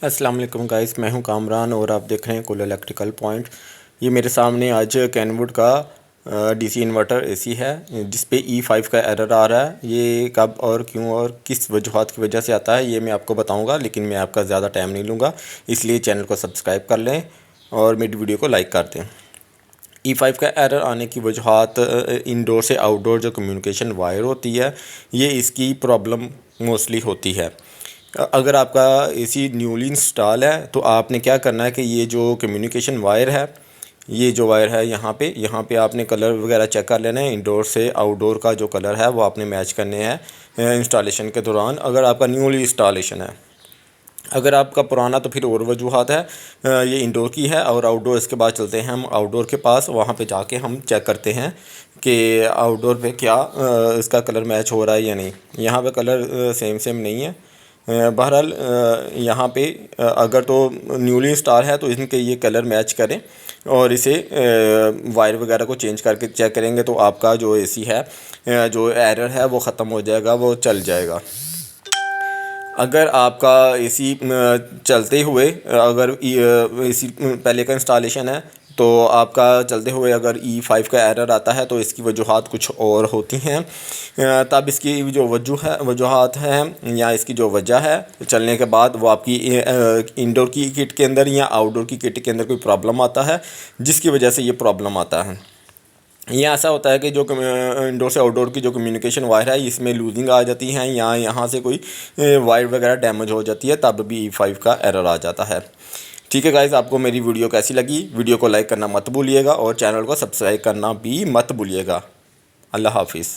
अस्सलाम वालेकुम गाइस, मैं हूं कामरान और आप देख रहे हैं कुल इलेक्ट्रिकल पॉइंट। ये मेरे सामने आज कैनवुड का डीसी इन्वर्टर एसी है जिस पे E5 का एरर आ रहा है। ये कब और क्यों और किस वजूहात की वजह से आता है ये मैं आपको बताऊंगा, लेकिन मैं आपका ज़्यादा टाइम नहीं लूँगा, इसलिए चैनल को सब्सक्राइब कर लें और मेरी वीडियो को लाइक कर दें। E5 का एरर आने की वजूहात इंडोर से आउटडोर जो कम्युनिकेशन वायर होती है, ये इसकी प्रॉब्लम मोस्टली होती है। अगर आपका एसी न्यूली इंस्टॉल है तो आपने क्या करना है कि ये जो कम्युनिकेशन वायर है, ये जो वायर है यहाँ पे आपने कलर वगैरह चेक कर लेना है। इंडोर से आउटडोर का जो कलर है वो आपने मैच करने हैं इंस्टॉलेशन के दौरान, अगर आपका न्यूली इंस्टॉलेशन है। अगर आपका पुराना तो फिर और वजूहात है। ये इंडोर की है और आउटडोर, इसके बाद चलते हैं हम आउटडोर के पास। वहाँ पे जाके हम चेक करते हैं कि आउटडोर पे क्या इसका कलर मैच हो रहा है या नहीं। यहाँ पे कलर सेम नहीं है। बहरहाल यहाँ पे अगर तो न्यूली इंस्टॉल है तो इनके ये कलर मैच करें और इसे वायर वगैरह को चेंज करके चेक करेंगे तो आपका जो एसी है, जो एरर है वो ख़त्म हो जाएगा, वो चल जाएगा। अगर आपका एसी चलते हुए, अगर एसी पहले का इंस्टॉलेशन है तो आपका चलते हुए अगर E5 का एरर आता है तो इसकी वजूहात कुछ और होती हैं। तब इसकी जो वजूहात हैं या इसकी जो वजह है चलने के बाद वो आपकी इंडोर की किट के अंदर या आउटडोर की किट के अंदर कोई प्रॉब्लम आता है, जिसकी वजह से ये प्रॉब्लम आता है। ये ऐसा होता है कि जो इंडोर से आउटडोर की जो कम्युनिकेशन वायर है इसमें लूजिंग आ जाती है या यहाँ से कोई वायर वगैरह डैमेज हो जाती है, तब भी E5 का एरर आ जाता है। ठीक है गाइज़, आपको मेरी वीडियो कैसी लगी? वीडियो को लाइक करना मत भूलिएगा और चैनल को सब्सक्राइब करना भी मत भूलिएगा। अल्लाह हाफिज़।